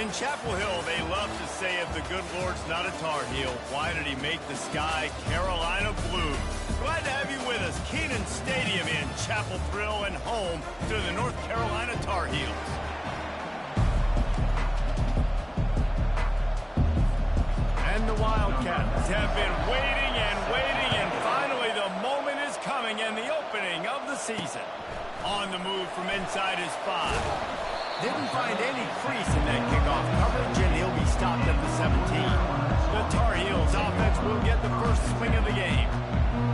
In Chapel Hill, they love to say if the good Lord's not a Tar Heel, why did he make the sky Carolina blue? Glad to have you with us. Kenan Stadium in Chapel Thrill and home to the North Carolina Tar Heels. And the Wildcats have been waiting, and finally the moment is coming and the opening of the season. On the move from inside his 5. Didn't find any crease in that kickoff coverage, and he'll be stopped at the 17. The Tar Heels offense will get the first swing of the game.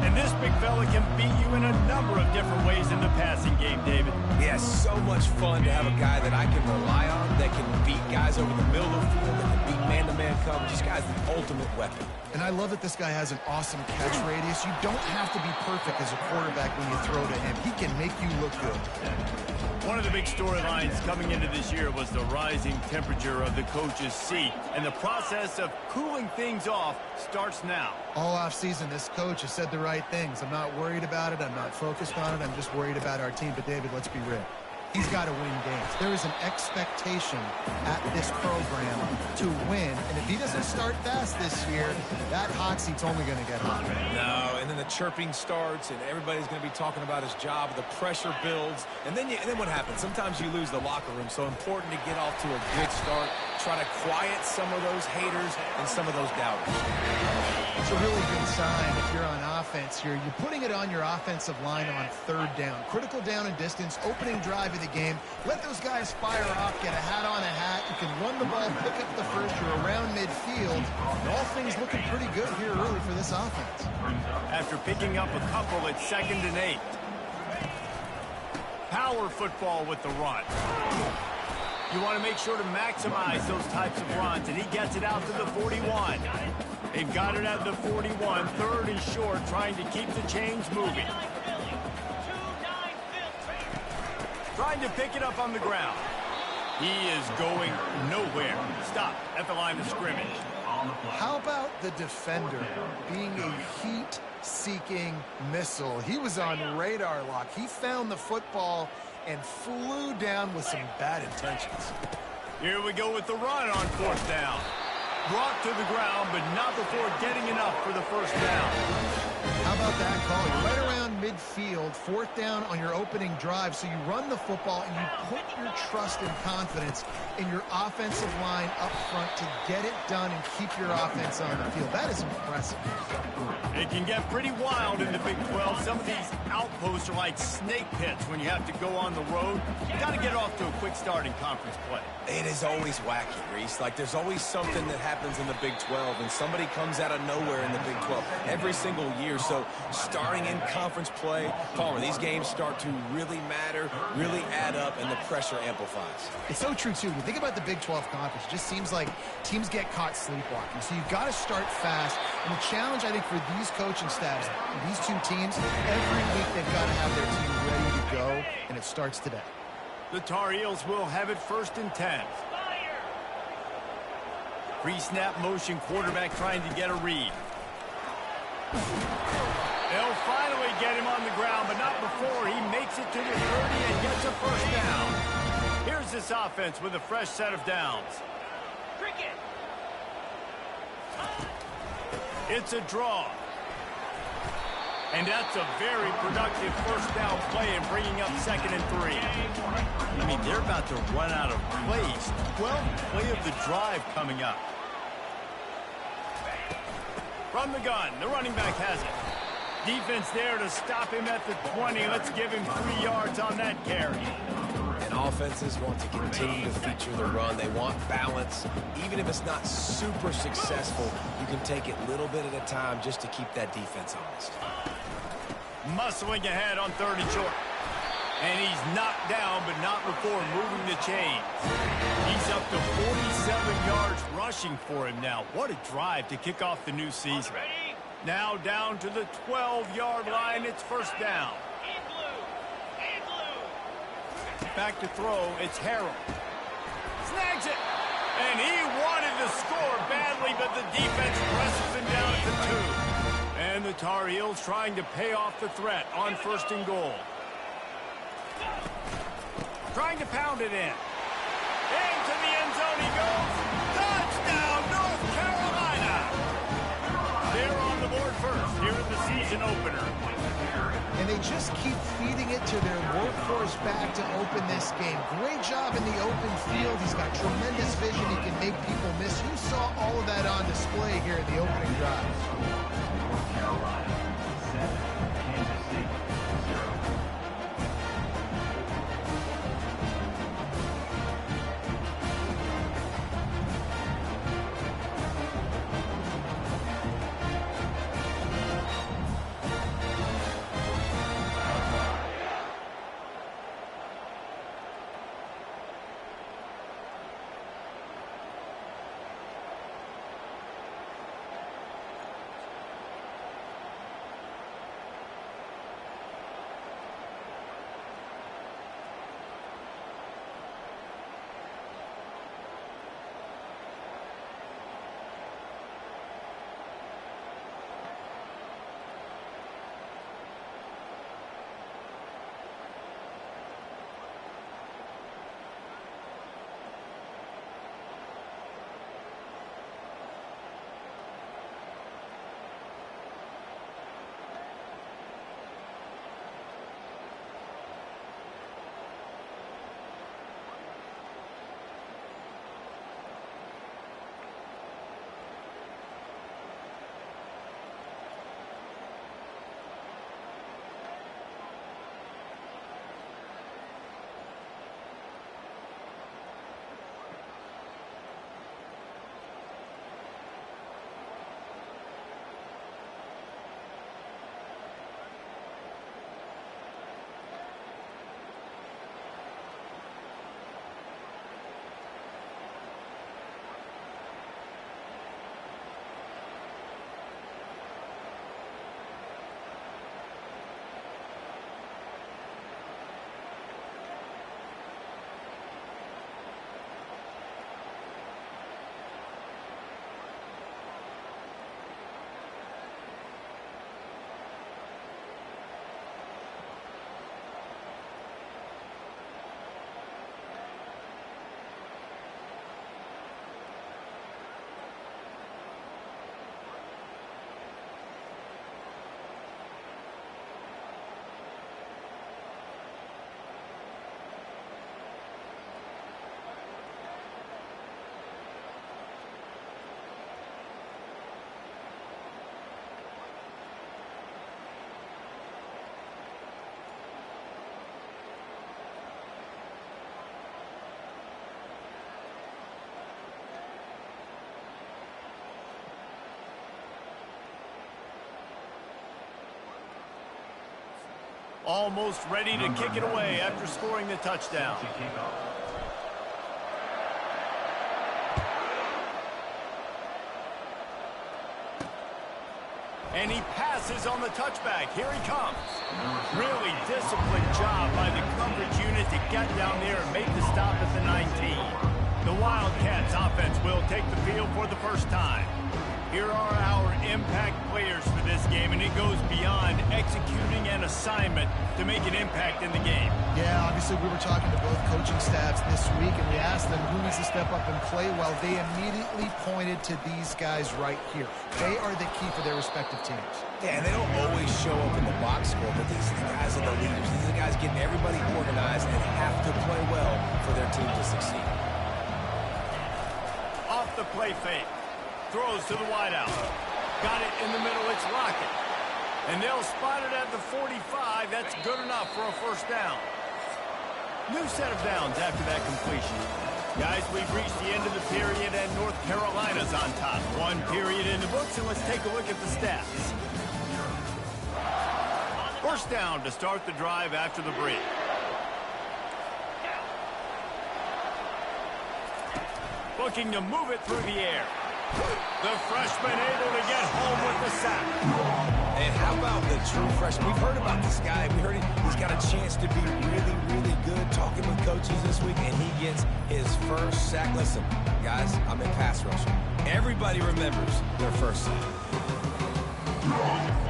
And this big fella can beat you in a number of different ways in the passing game, David. Yeah, so much fun to have a guy that I can rely on, that can beat guys over the middle of the field, that can beat man-to-man coverage. This guy's the ultimate weapon. And I love that this guy has an awesome catch radius. You don't have to be perfect as a quarterback when you throw to him. He can make you look good. One of the big storylines coming into this year was the rising temperature of the coach's seat, and the process of cooling things off starts now. All offseason, this coach has said the right things. I'm not worried about it. I'm not focused on it. I'm just worried about our team. But, David, let's be real. He's got to win games. There is an expectation at this program to win. And if he doesn't start fast this year, that hot seat's only going to get hotter. No, and then the chirping starts, and everybody's going to be talking about his job. The pressure builds. And then what happens? Sometimes you lose the locker room. So important to get off to a good start. Try to quiet some of those haters and some of those doubters. It's a really good sign if you're on offense here. You're putting it on your offensive line on 3rd down. Critical down and distance, opening drive of the game. Let those guys fire off, get a hat on a hat. You can run the ball, pick up the first. You're around midfield. And all things looking pretty good here early for this offense. After picking up a couple at 2nd and 8. Power football with the run. You want to make sure to maximize those types of runs, and he gets it out to the 41. They've got it at the 41, 3rd and short, trying to keep the chains moving. Trying to pick it up on the ground. He is going nowhere. Stop at the line of scrimmage. How about the defender being a heat-seeking missile? He was on radar lock. He found the football and flew down with some bad intentions. Here we go with the run on 4th down. Brought to the ground, but not before getting enough for the first down. How about that call? You're right around midfield, 4th down on your opening drive, so you run the football and you put your trust and confidence in your offensive line up front to get it done and keep your offense on the field. That is impressive. It can get pretty wild in the Big 12. Some of these outposts are like snake pits when you have to go on the road. You got to get off to a quick start in conference play. It is always wacky, Reese. Like, there's always something that happens in the Big 12, and somebody comes out of nowhere in the Big 12 every single year. So starting in conference play, Palmer, these games start to really matter, really add up, and the pressure amplifies. It's so true, too. When you think about the Big 12 conference, it just seems like teams get caught sleepwalking. So you've got to start fast. And the challenge, I think, for these coaching staffs, these two teams, every week they've got to have their team ready to go, and it starts today. The Tar Heels will have it 1st and 10. Pre-snap motion, quarterback trying to get a read. They'll finally get him on the ground, but not before he makes it to the 30 and gets a first down. Here's this offense with a fresh set of downs. It's a draw. And that's a very productive first down play and bringing up 2nd and 3. I mean, they're about to run out of plays. 12th play of the drive coming up. From the gun, the running back has it. Defense there to stop him at the 20. Let's give him 3 yards on that carry. And offenses want to continue to feature the run. They want balance. Even if it's not super successful, you can take it little bit at a time just to keep that defense honest. Muscling ahead on 3rd and short. And he's knocked down, but not before moving the chains. He's up to 47 yards rushing for him now. What a drive to kick off the new season. Now down to the 12-yard line. It's first down. Back to throw. It's Harrell. Snags it. And he wanted to score badly, but the defense presses him down at the 2. And the Tar Heels trying to pay off the threat on 1st and goal. Trying to pound it in. Into the end zone. down he goes. Touchdown, North Carolina. They're on the board first here in the season opener. And they just keep feeding it to their workhorse back to open this game. Great job in the open field. He's got tremendous vision. He can make people miss. You saw all of that on display here in the opening drive. Carolina 7, Kansas City 0. Almost ready to kick it away after scoring the touchdown. And he passes on the touchback. Here he comes. Really disciplined job by the coverage unit to get down there and make the stop at the 19. The Wildcats offense will take the field for the first time. Here are our impact players for this game, and it goes beyond executing an assignment to make an impact in the game. Yeah, obviously we were talking to both coaching staffs this week, and we asked them who needs to step up and play well. They immediately pointed to these guys right here. They are the key for their respective teams. Yeah, and they don't always show up in the box score, but these guys are the leaders. These are the guys getting everybody organized and have to play well for their team to succeed. Off the play fake. Throws to the wideout. Got it in the middle. It's Lockett. And they'll spot it at the 45. That's good enough for a first down. New set of downs after that completion. Guys, we've reached the end of the period, and North Carolina's on top. One period in the books, and let's take a look at the stats. First down to start the drive after the break. Looking to move it through the air. The freshman able to get home with the sack. And how about the true freshman? We've heard about this guy. We heard he's got a chance to be really, really good. Talking with coaches this week, and he gets his first sack. Listen, guys, I'm in pass rushing. Everybody remembers their first sack.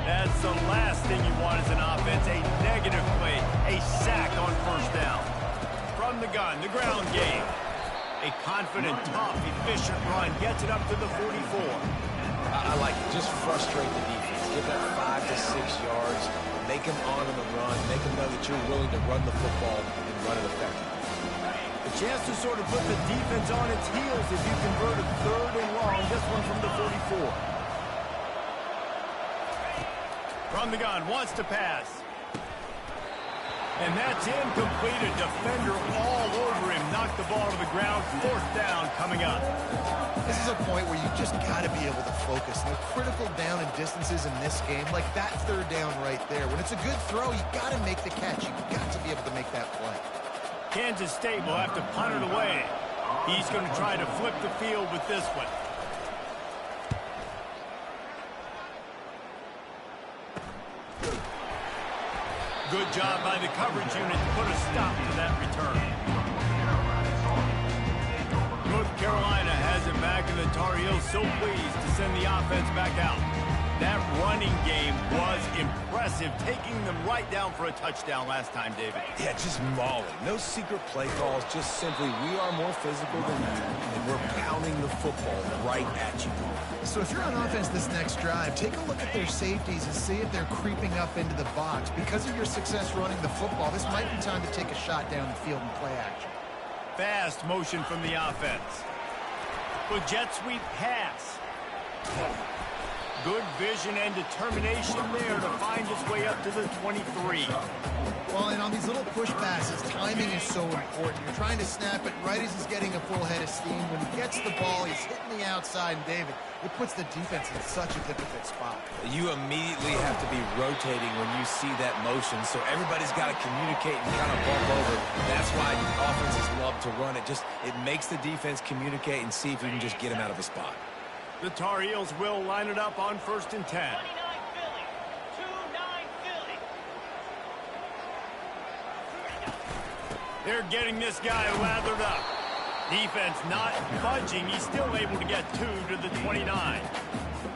That's the last thing you want as an offense, a negative play, a sack on first down. From the gun, the ground game. A confident, tough, efficient run gets it up to the 44. I like it. Just frustrate the defense. Give that 5 to 6 yards. Make them honor the run. Make them know that you're willing to run the football and run it effectively. A chance to sort of put the defense on its heels if you convert a 3rd and long. This one from the 44. From the gun, wants to pass. And that's incomplete. A defender all over him. Knocked the ball to the ground. 4th down coming up. This is a point where you just got to be able to focus. The critical down and distances in this game, like that 3rd down right there. When it's a good throw, you got to make the catch. You got to be able to make that play. Kansas State will have to punt it away. He's going to try to flip the field with this one. Good job by the coverage unit to put a stop to that return. North Carolina has it back, and the Tar Heels so pleased to send the offense back out. That running game was impressive, taking them right down for a touchdown last time, David. Yeah, just mauling. No secret play calls, just simply we are more physical than you, and we're pounding the football right at you. So if you're on offense this next drive, take a look at their safeties and see if they're creeping up into the box. Because of your success running the football, this might be time to take a shot down the field and play action. Fast motion from the offense. Good jet sweep pass. Good vision and determination there to find his way up to the 23. Well, and on these little push passes, timing is so important. You're trying to snap it right as he's getting a full head of steam. When he gets the ball, he's hitting the outside, and David, it puts the defense in such a difficult spot. You immediately have to be rotating when you see that motion, so everybody's got to communicate and kind of bump over. That's why offenses love to run it. It makes the defense communicate and see if you can just get him out of a spot. The Tar Heels will line it up on 1st and 10. 29 Philly. They're getting this guy lathered up. Defense not budging. He's still able to get 2 to the 29.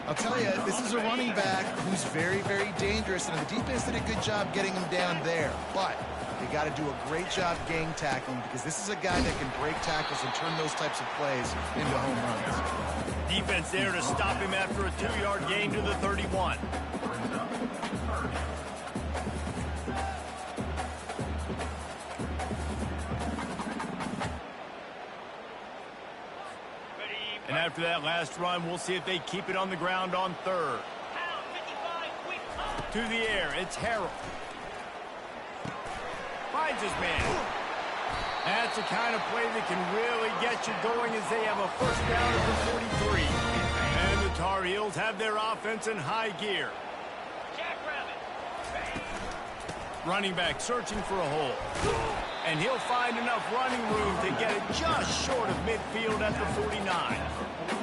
I'll tell you, this is a running back who's very, very dangerous, and the defense did a good job getting him down there. But they got to do a great job gang tackling, because this is a guy that can break tackles and turn those types of plays into home runs. Defense there to stop him after a 2-yard gain to the 31. And after that last run, we'll see if they keep it on the ground on 3rd. To the air, it's Harrell. Finds his man. That's the kind of play that can really get you going as they have a 1st down at the 43. And the Tar Heels have their offense in high gear. Running back searching for a hole. And he'll find enough running room to get it just short of midfield at the 49.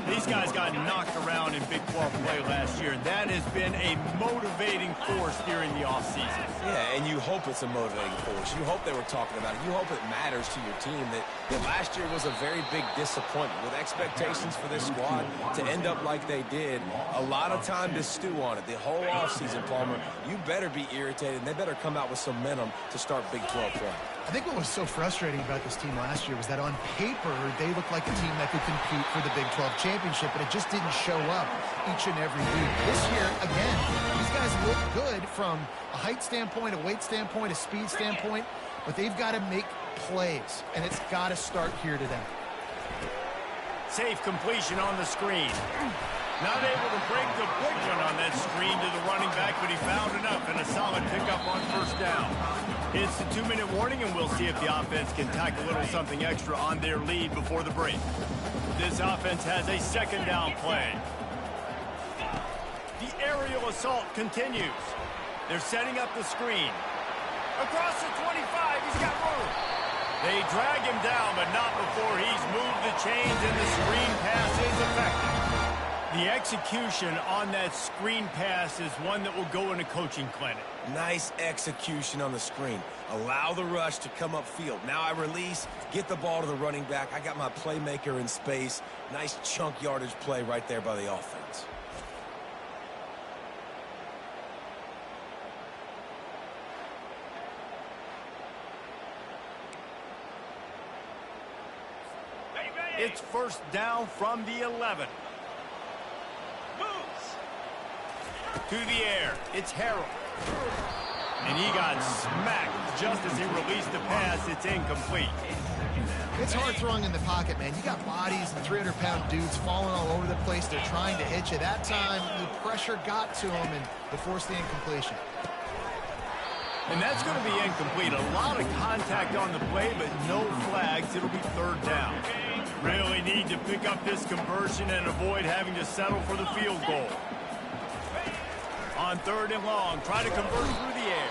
These guys got knocked around in Big 12 play last year, and that has been a motivating force during the offseason. Yeah, and you hope it's a motivating force. You hope they were talking about it. You hope it matters to your team that last year was a very big disappointment. With expectations for this squad to end up like they did, a lot of time to stew on it. The whole offseason, Palmer, you better be irritated, and they better come out with some momentum to start Big 12 play. I think what was so frustrating about this team last year was that on paper, they looked like a team that could compete for the Big 12 championship, but it just didn't show up each and every week. This year, again, these guys look good from a height standpoint, a weight standpoint, a speed standpoint, but they've got to make plays, and it's got to start here today. Safe completion on the screen. Not able to break the big one on that screen to the running back, but he found enough and a solid pickup on 1st down. It's the 2-minute warning, and we'll see if the offense can tack a little something extra on their lead before the break. This offense has a 2nd down play. The aerial assault continues. They're setting up the screen. Across the 25, he's got room. They drag him down, but not before he's moved the chains, and the screen pass is effective. The execution on that screen pass is one that will go in a coaching clinic. Nice execution on the screen. Allow the rush to come upfield. Now I release, get the ball to the running back. I got my playmaker in space. Nice chunk yardage play right there by the offense. It's first down from the 11. To the air, it's Harrell. And he got smacked just as he released the pass. It's incomplete. It's hard throwing in the pocket, man. You got bodies and 300-pound dudes falling all over the place. They're trying to hit you. That time, the pressure got to him, and they forced the incompletion. And that's going to be incomplete. A lot of contact on the play, but no flags. It'll be third down. Really need to pick up this conversion and avoid having to settle for the field goal. On third and long, try to convert through the air.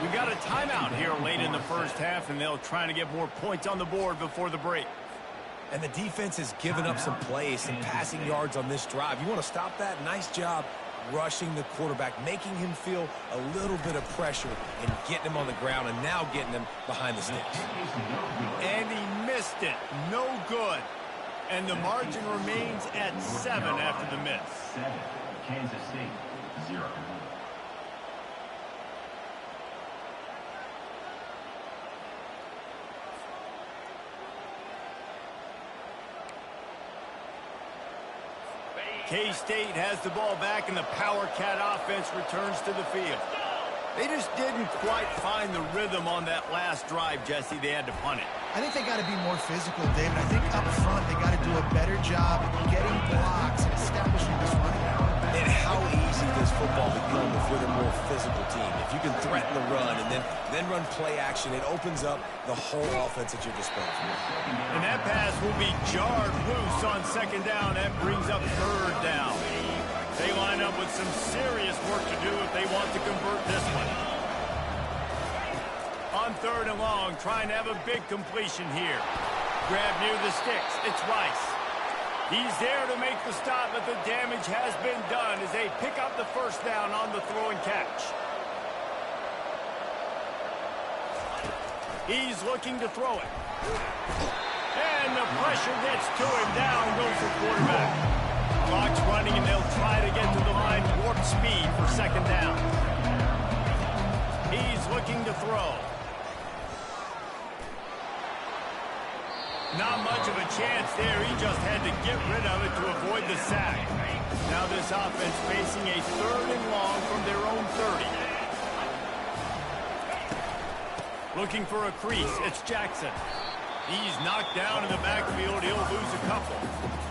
We've got a timeout here late in the first half, and they'll try to get more points on the board before the break. And the defense has given up some plays, some passing yards on this drive. You want to stop that? Nice job rushing the quarterback, making him feel a little bit of pressure and getting him on the ground and now getting him behind the sticks. And he missed it. No good. And the margin remains at 7 after the miss. 7. Kansas State, 0. K-State has the ball back, and the Power Cat offense returns to the field. They just didn't quite find the rhythm on that last drive, Jesse. They had to punt it. I think they got to be more physical, David. I think up front they got to do a better job getting blocks and establishing this running. And how easy does football become if you're the more physical team? If you can threaten the run and then run play action, it opens up the whole offense at your disposal. And that pass will be jarred loose on second down. That brings up third down. They line up with some serious work to do if they want to convert this one. On third and long, trying to have a big completion here. Grab near the sticks. It's Rice. He's there to make the stop, but the damage has been done as they pick up the first down on the throw and catch. He's looking to throw it. And the pressure gets to him. Down goes the quarterback. Clock's running, and they'll try to get to the line warp speed for second down. He's looking to throw. Not much of a chance there. He just had to get rid of it to avoid the sack. Now this offense facing a third and long from their own 30. Looking for a crease. It's Jackson. He's knocked down in the backfield. He'll lose a couple.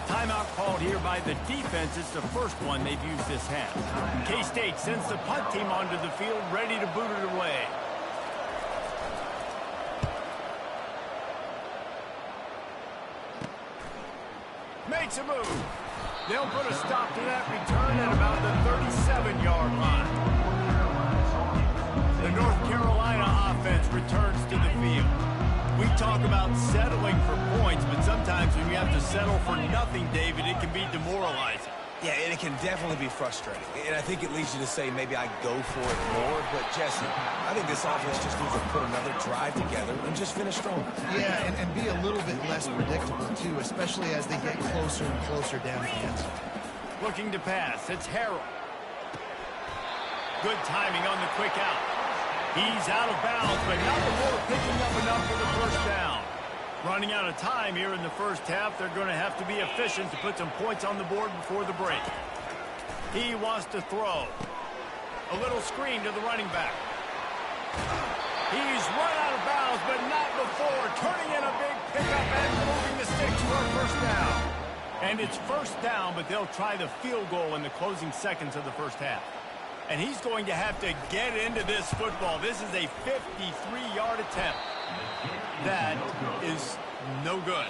Timeout called here by the defense. It's the first one they've used this half. K-State sends the punt team onto the field, ready to boot it away. Makes a move. They'll put a stop to that return at about the 37-yard line. The North Carolina offense returns to the field. We talk about settling for points, but sometimes when you have to settle for nothing, David, it can be demoralizing. Yeah, and it can definitely be frustrating. And I think it leads you to say maybe I go for it more. But, Jesse, I think this offense just needs to put another drive together and just finish strong. Yeah, and be a little bit less predictable, too, especially as they get closer and closer down the end zone. Looking to pass. It's Harrell. Good timing on the quick out. He's out of bounds, but not before picking up enough for the first down. Running out of time here in the first half. They're going to have to be efficient to put some points on the board before the break. He wants to throw. A little screen to the running back. He's run out of bounds, but not before turning in a big pickup and moving the sticks for a first down. And it's first down, but they'll try the field goal in the closing seconds of the first half. And he's going to have to get into this football. This is a 53-yard attempt. That is no good.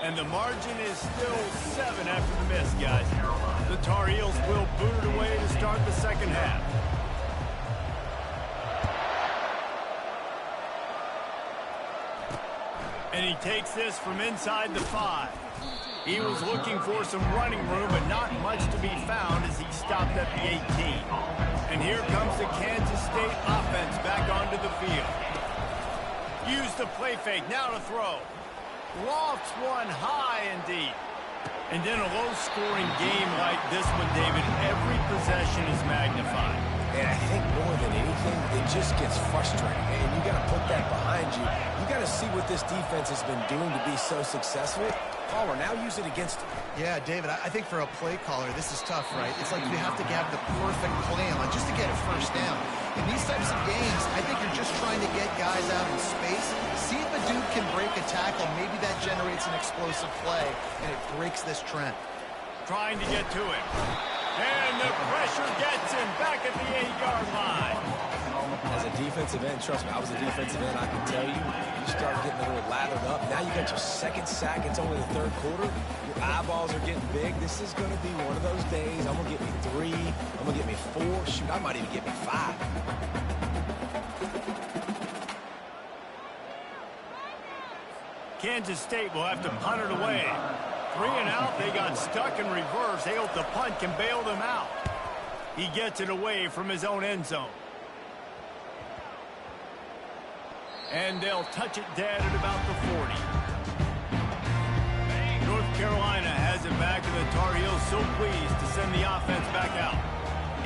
And the margin is still 7 after the miss, guys. The Tar Heels will boot it away to start the second half. And he takes this from inside the 5. He was looking for some running room, but not much to be found as he stopped at the 18. And here comes the Kansas State offense back onto the field. Use the play fake, now to throw. Lofts one high and deep. And then a low-scoring game like this one, David, every possession is magnified. And I think more than anything, it just gets frustrating. And you got to put that behind you. You got to see what this defense has been doing to be so successful. Palmer, now use it against him. Yeah, David, I think for a play caller, this is tough, right? It's like you have to have the perfect plan on just to get a first down. In these types of games, I think you're just trying to get guys out in space, see if a dude can break a tackle. Maybe that generates an explosive play, and it breaks this trend. Trying to get to him. And the pressure gets him back at the 8-yard line. As a defensive end, trust me, I was a defensive end, I can tell you, you start getting a little lathered up. Now you got your second sack. It's only the third quarter. Your eyeballs are getting big. This is going to be one of those days. I'm going to get me 3. I'm going to get me 4. Shoot, I might even get me 5. Kansas State will have to punt it away. 3 and out. They got stuck in reverse. They hope the punt can bail them out. He gets it away from his own end zone. And they'll touch it dead at about the 40. North Carolina has it back, and the Tar Heels so pleased to send the offense back out.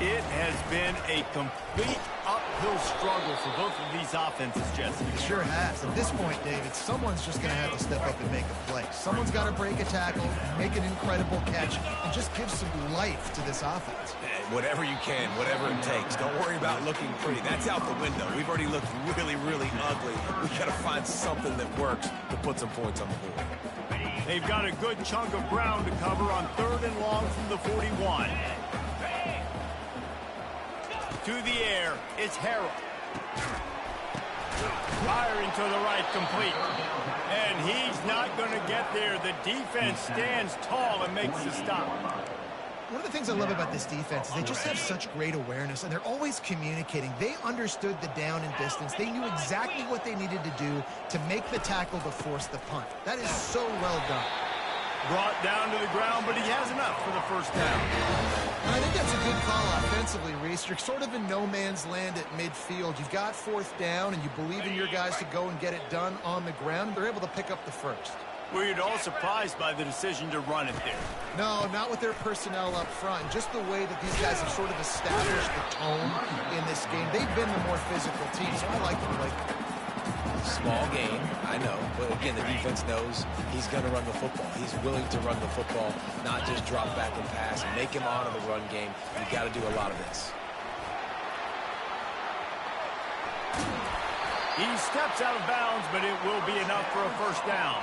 It has been a complete uphill struggle for both of these offenses, Jesse. It sure has. At this point, David, someone's just going to have to step up and make a play. Someone's got to break a tackle, make an incredible catch, and just give some life to this offense. Whatever you can, whatever it takes. Don't worry about looking pretty. That's out the window. We've already looked really, really ugly. We've got to find something that works to put some points on the board. They've got a good chunk of ground to cover on 3rd and long from the 41. To the air, it's Harrell. Firing to the right, complete. And he's not going to get there. The defense stands tall and makes the stop. One of the things I love about this defense is they just have such great awareness, and they're always communicating. They understood the down and distance. They knew exactly what they needed to do to make the tackle to force the punt. That is so well done. Brought down to the ground, but he has enough for the first down. And I think that's a good call offensively, Reese. You're sort of in no man's land at midfield. You've got 4th down, and you believe in your guys to go and get it done on the ground. They're able to pick up the first. Were you at all surprised by the decision to run it there? No, not with their personnel up front. Just the way that these guys have sort of established the tone in this game. They've been the more physical team, so I like the play. Small game, I know, but again, the defense knows he's going to run the football. He's willing to run the football, not just drop back and pass and make him honor the run game. You've got to do a lot of this. He steps out of bounds, but it will be enough for a first down.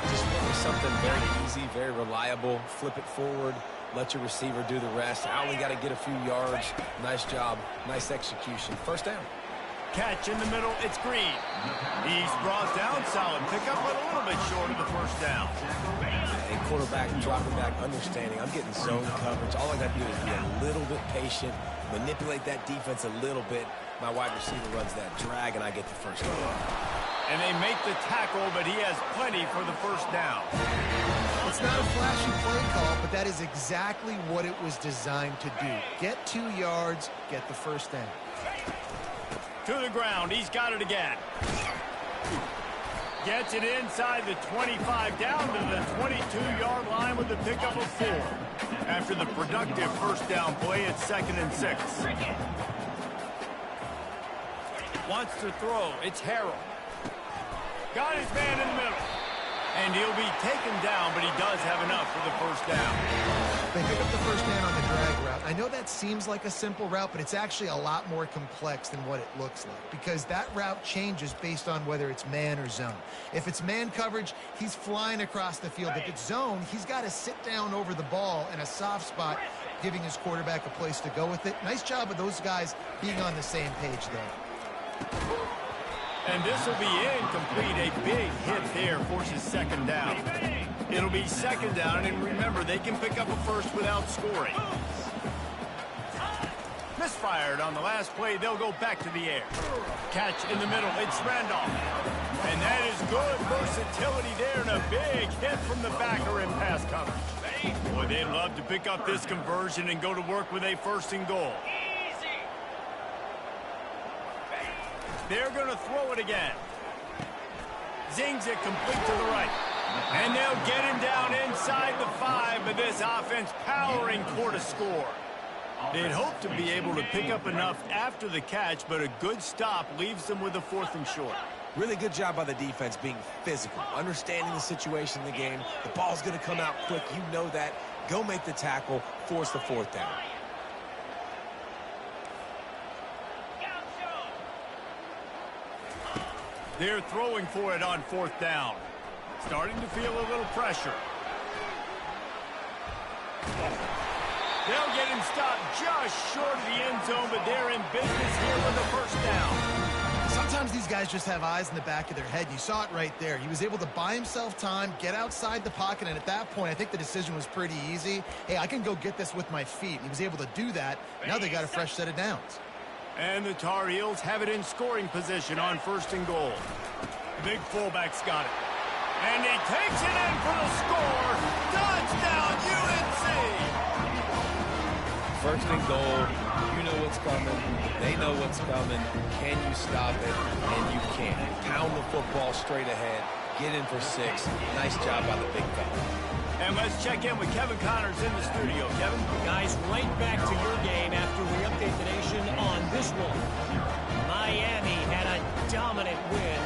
Just look for something very easy, very reliable. Flip it forward. Let your receiver do the rest. I only got to get a few yards. Nice job. Nice execution. First down. Catch in the middle. It's Green. He's brought down solid pickup, but a little bit short of the first down. And quarterback dropping back, understanding. I'm getting zone coverage. All I got to do is be a little bit patient, manipulate that defense a little bit. My wide receiver runs that drag, and I get the first down. And they make the tackle, but he has plenty for the first down. It's not a flashy play call, but that is exactly what it was designed to do. Get 2 yards, get the first down. To the ground. He's got it again. Gets it inside the 25, down to the 22-yard line with the pickup of 4. After the productive first down play, it's 2nd and 6. Wants to throw. It's Harrell. Got his man in the middle. And he'll be taken down, but he does have enough for the first down. They pick up the first down on the drag route. I know that seems like a simple route, but it's actually a lot more complex than what it looks like, because that route changes based on whether it's man or zone. If it's man coverage, he's flying across the field. If it's zone, he's got to sit down over the ball in a soft spot, giving his quarterback a place to go with it. Nice job of those guys being on the same page there. And this will be incomplete. A big hit there forces 2nd down. It'll be 2nd down, and remember, they can pick up a first without scoring. Misfired on the last play. They'll go back to the air. Catch in the middle. It's Randolph. And that is good versatility there, and a big hit from the backer in pass coverage. Boy, they'd love to pick up this conversion and go to work with a 1st and goal. They're going to throw it again. Zings it complete to the right. And they'll get him down inside the 5, but this offense powering toward a score. They'd hope to be able to pick up enough after the catch, but a good stop leaves them with a 4th and short. Really good job by the defense being physical, understanding the situation in the game. The ball's going to come out quick. You know that. Go make the tackle, force the fourth down. They're throwing for it on fourth down. Starting to feel a little pressure. They'll get him stopped just short of the end zone, but they're in business here with the first down. Sometimes these guys just have eyes in the back of their head. You saw it right there. He was able to buy himself time, get outside the pocket, and at that point, I think the decision was pretty easy. Hey, I can go get this with my feet. He was able to do that. Now they got a fresh set of downs. And the Tar Heels have it in scoring position on first and goal. The big fullback's got it. And he takes it in for the score. Touchdown, UNC! First and goal. You know what's coming. They know what's coming. Can you stop it? And you can. Pound the football straight ahead. Get in for 6. Nice job by the big fella. And let's check in with Kevin Connors in the studio. Kevin? Guys, right back to your game after we update the nation on this one. Miami had a dominant win,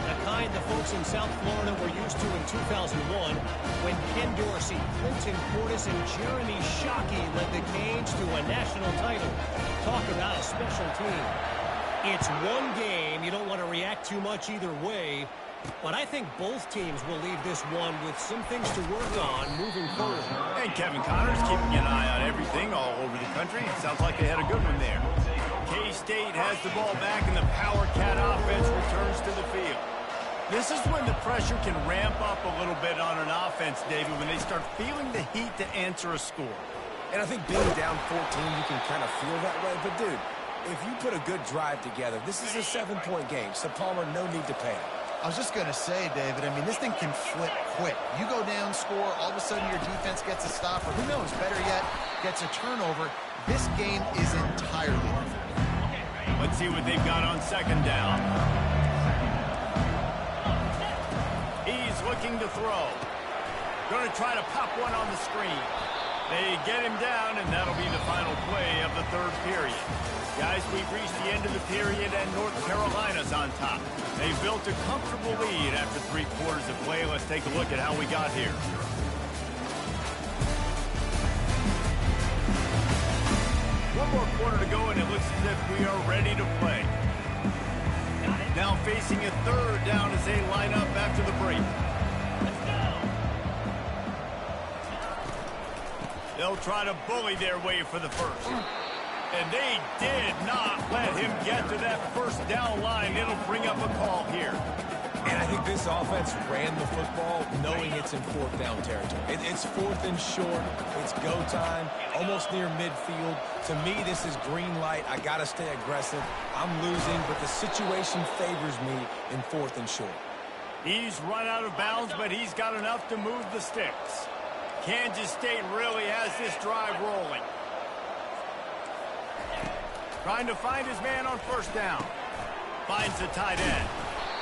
the kind the folks in South Florida were used to in 2001 when Ken Dorsey, Clinton Portis, and Jeremy Shockey led the Canes to a national title. Talk about a special team. It's one game. You don't want to react too much either way. But I think both teams will leave this one with some things to work on moving forward. And Kevin Connors keeping an eye on everything all over the country. Sounds like they had a good one there. K-State has the ball back, and the Power Cat offense returns to the field. This is when the pressure can ramp up a little bit on an offense, David, when they start feeling the heat to answer a score. And I think being down 14, you can kind of feel that way. But, dude, if you put a good drive together, this is a 7-point game. So, Palmer, no need to panic. I was just going to say, David, I mean, this thing can flip quick. You go down, score, all of a sudden your defense gets a stop, or who knows, better yet, gets a turnover. This game is entirely different. Let's see what they've got on second down. He's looking to throw. Going to try to pop one on the screen. They get him down, and that'll be the final play of the third period. Guys, we've reached the end of the period, and North Carolina's on top. They've built a comfortable lead after 3 quarters of play. Let's take a look at how we got here. One more quarter to go, and it looks as if we are ready to play. Now facing a third down as they line up after the break. They'll try to bully their way for the first. And they did not let him get to that first down line. It'll bring up a call here. And I think this offense ran the football knowing it's in fourth down territory. It's fourth and short. It's go time, almost near midfield. To me, this is green light. I got to stay aggressive. I'm losing, but the situation favors me in fourth and short. He's run out of bounds, but he's got enough to move the sticks. Kansas State really has this drive rolling. Trying to find his man on first down. Finds the tight end.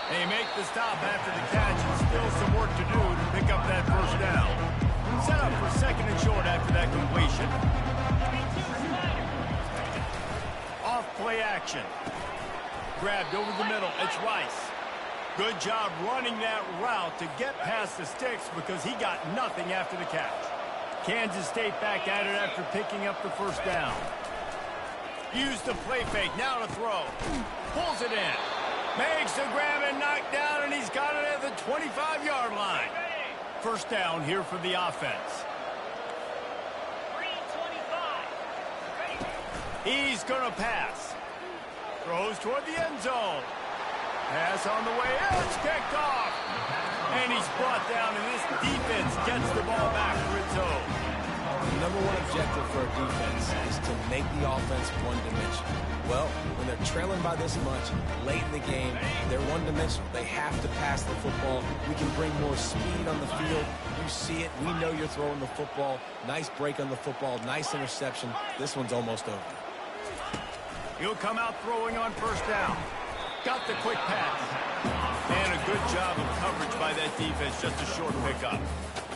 They make the stop after the catch, and still some work to do to pick up that first down. Set up for second and short after that completion. Off play action. Grabbed over the middle. It's Rice. Good job running that route to get past the sticks because he got nothing after the catch. Kansas State back at it after picking up the first down. Use the play fake, now to throw. Pulls it in. Makes the grab and knock down, and he's got it at the 25-yard line. First down here for the offense. He's going to pass. Throws toward the end zone. Pass on the way out. It's picked off. And he's brought down, and this defense gets the ball back for its own. The number one objective for a defense is to make the offense one-dimensional. Well, when they're trailing by this much, late in the game, they're one-dimensional. They have to pass the football. We can bring more speed on the field. You see it. We know you're throwing the football. Nice break on the football. Nice interception. This one's almost over. He'll come out throwing on first down. Got the quick pass. And a good job of coverage by that defense. Just a short pickup.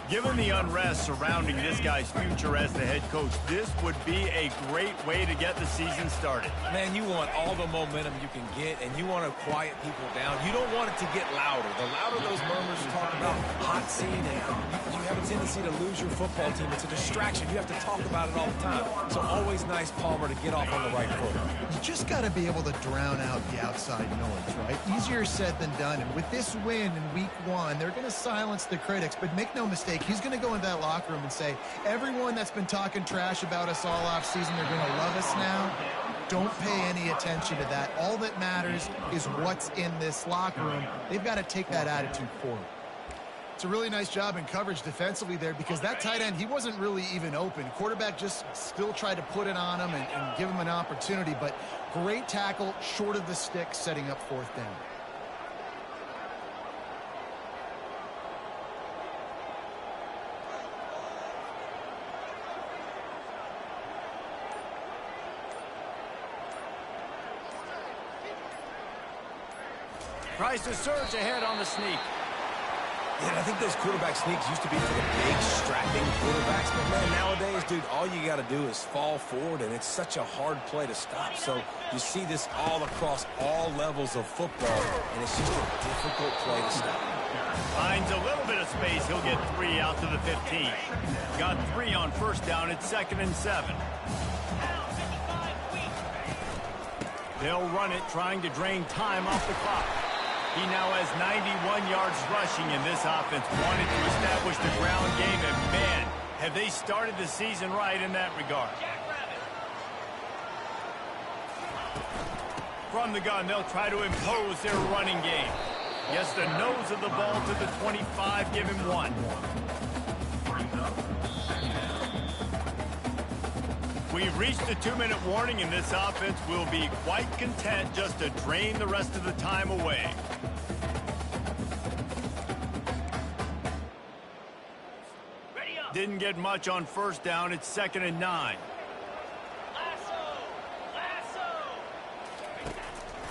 Given the unrest surrounding this guy's future as the head coach, this would be a great way to get the season started. Man, you want all the momentum you can get, and you want to quiet people down. You don't want it to get louder. The louder those murmurs talk about hot seat, and you have a tendency to lose your football team. It's a distraction. You have to talk about it all the time. So always nice, Palmer, to get off on the right foot. You just got to be able to drown out the outside noise, right? Easier said than done. And with this win in week 1, they're going to silence the critics. But make no mistake, he's going to go into that locker room and say, everyone that's been talking trash about us all offseason, they're going to love us now. Don't pay any attention to that. All that matters is what's in this locker room. They've got to take that attitude forward. It's a really nice job in coverage defensively there because that tight end, he wasn't really even open. Quarterback just still tried to put it on him and give him an opportunity, but great tackle short of the stick, setting up 4th down. Tries to surge ahead on the sneak. Yeah, I think those quarterback sneaks used to be for the big, strapping quarterbacks. But, man, nowadays, dude, all you got to do is fall forward, and it's such a hard play to stop. So you see this all across all levels of football, and it's just a difficult play to stop. Finds a little bit of space. He'll get 3 out to the 15. Got 3 on 1st down. It's 2nd and 7. They'll run it, trying to drain time off the clock. He now has 91 yards rushing, and this offense wanted to establish the ground game, and man, have they started the season right in that regard. From the gun, they'll try to impose their running game. Gets the nose of the ball to the 25, give him 1. We've reached the 2-minute warning, and this offense will be quite content just to drain the rest of the time away. Didn't get much on 1st down. It's 2nd and 9.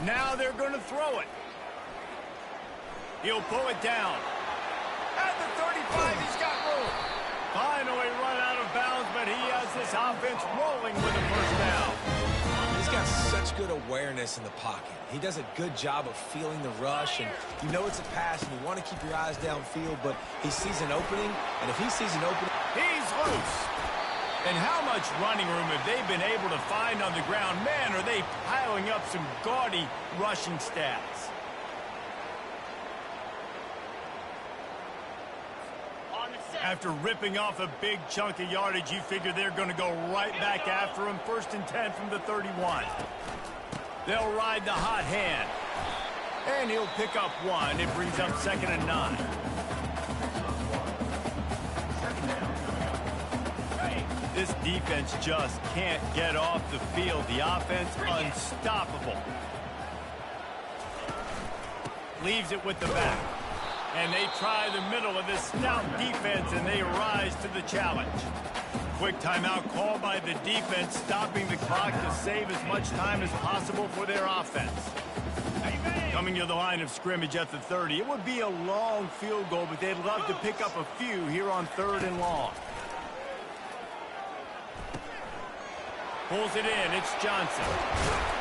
Now they're going to throw it. He'll pull it down. At the 35, he's got room. Finally run out of bounds, but he has this offense rolling with a 1st down. He's got such good awareness in the pocket. He does a good job of feeling the rush, and you know it's a pass, and you want to keep your eyes downfield, but he sees an opening, and if he sees an opening... He's loose. And how much running room have they been able to find on the ground? Man, are they piling up some gaudy rushing stats. After ripping off a big chunk of yardage, you figure they're going to go right back after him. 1st and 10 from the 31. They'll ride the hot hand. And he'll pick up 1. It brings up 2nd and 9. This defense just can't get off the field. The offense unstoppable. Leaves it with the back. And they try the middle of this stout defense, and they rise to the challenge. Quick timeout called by the defense, stopping the clock to save as much time as possible for their offense. Coming to the line of scrimmage at the 30. It would be a long field goal, but they'd love to pick up a few here on 3rd and long. Pulls it in. It's Johnson.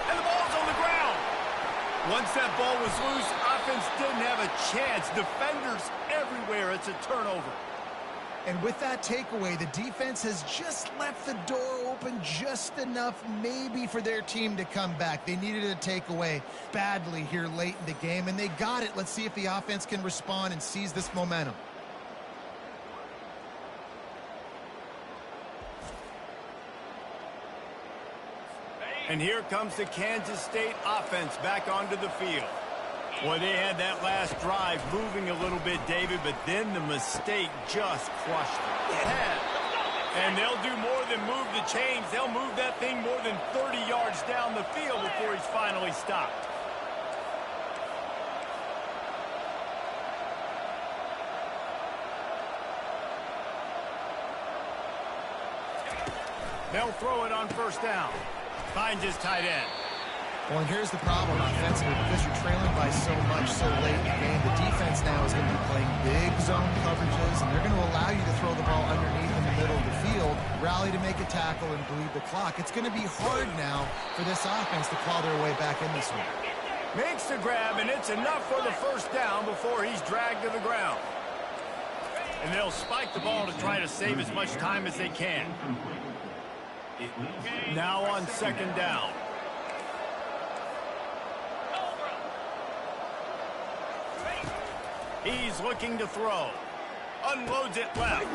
And the ball's on the ground. Once that ball was loose, offense didn't have a chance. Defenders everywhere. It's a turnover. And with that takeaway, the defense has just left the door open just enough maybe for their team to come back. They needed a takeaway badly here late in the game, and they got it. Let's see if the offense can respond and seize this momentum. And here comes the Kansas State offense back onto the field. Boy, they had that last drive moving a little bit, David, but then the mistake just crushed them. And they'll do more than move the chains. They'll move that thing more than 30 yards down the field before he's finally stopped. They'll throw it on 1st down. Finds his tight end. Well, and here's the problem offensively, because you're trailing by so much so late in the game, the defense now is going to be playing big zone coverages, and they're going to allow you to throw the ball underneath in the middle of the field, rally to make a tackle, and bleed the clock. It's going to be hard now for this offense to claw their way back in this one. Makes the grab, and it's enough for the first down before he's dragged to the ground. And they'll spike the ball to try to save as much time as they can. Now on second down. He's looking to throw. Unloads it left.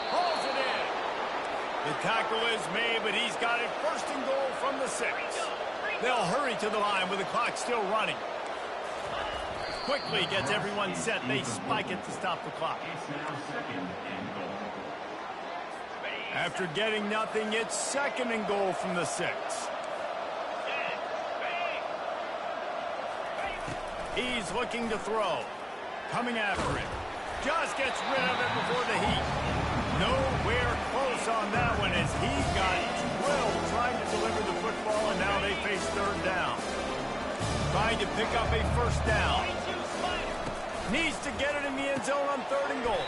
Hauls it in. The tackle is made, but he's got it first and goal from the 6. They'll hurry to the line with the clock still running. Quickly gets everyone set. They spike it to stop the clock. After getting nothing, it's second and goal from the 6. He's looking to throw. Coming after it. Just gets rid of it before the heat. Nowhere close on that one as he got drilled trying to deliver the football, and now they face third down. Trying to pick up a first down. Needs to get it in the end zone on third and goal.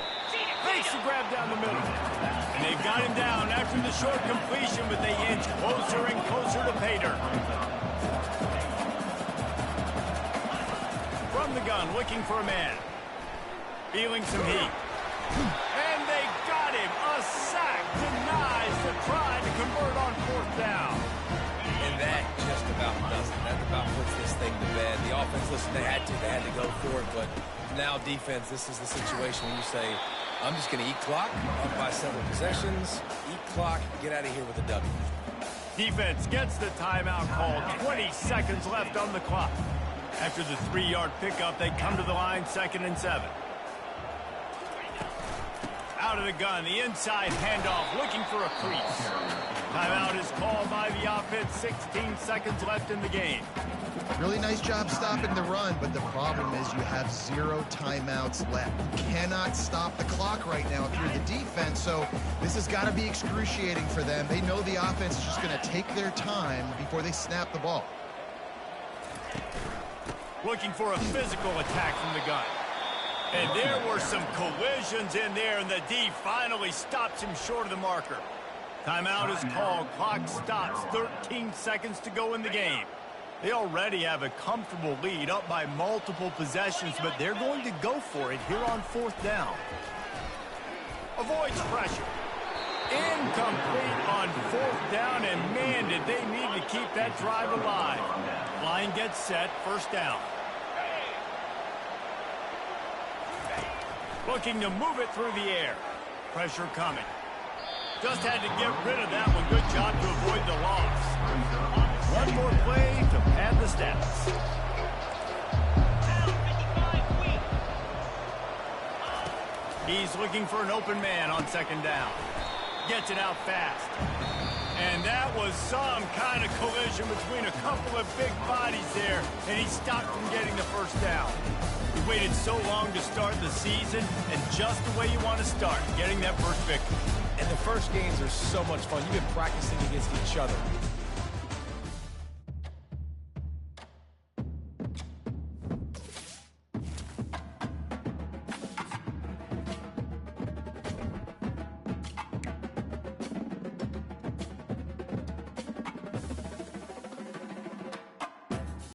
Makes the grab down the middle. And they've got him down after the short completion, but they inch closer and closer to pay dirt. From the gun, looking for a man. Feeling some heat. And they got him. A sack denies the try to convert on fourth down. And that just about does it. That about puts this thing to bed. The offense, listen, they had to go for it, but now defense, this is the situation when you say, I'm just going to eat clock, up by several possessions, eat clock, get out of here with a W. Defense gets the timeout called. 20 seconds left on the clock. After the 3-yard pickup, they come to the line, 2nd and 7. Out of the gun, the inside handoff, looking for a crease. Timeout is called by the offense, 16 seconds left in the game. Really nice job stopping the run, but the problem is you have 0 timeouts left. You cannot stop the clock right now if you're the defense, so this has got to be excruciating for them. They know the offense is just going to take their time before they snap the ball. Looking for a physical attack from the gun. And there were some collisions in there, and the D finally stops him short of the marker. Timeout is called. Clock stops. 13 seconds to go in the game. They already have a comfortable lead, up by multiple possessions, but they're going to go for it here on fourth down. Avoids pressure. Incomplete on fourth down, and man, did they need to keep that drive alive. Line gets set, first down. Looking to move it through the air. Pressure coming. Just had to get rid of that one. Good job to avoid the loss. One more play to pad the stats. He's looking for an open man on second down. Gets it out fast. And that was some kind of collision between a couple of big bodies there, and he stopped from getting the first down. We waited so long to start the season, and just the way you want to start, getting that first victory. And the first games are so much fun. You've been practicing against each other.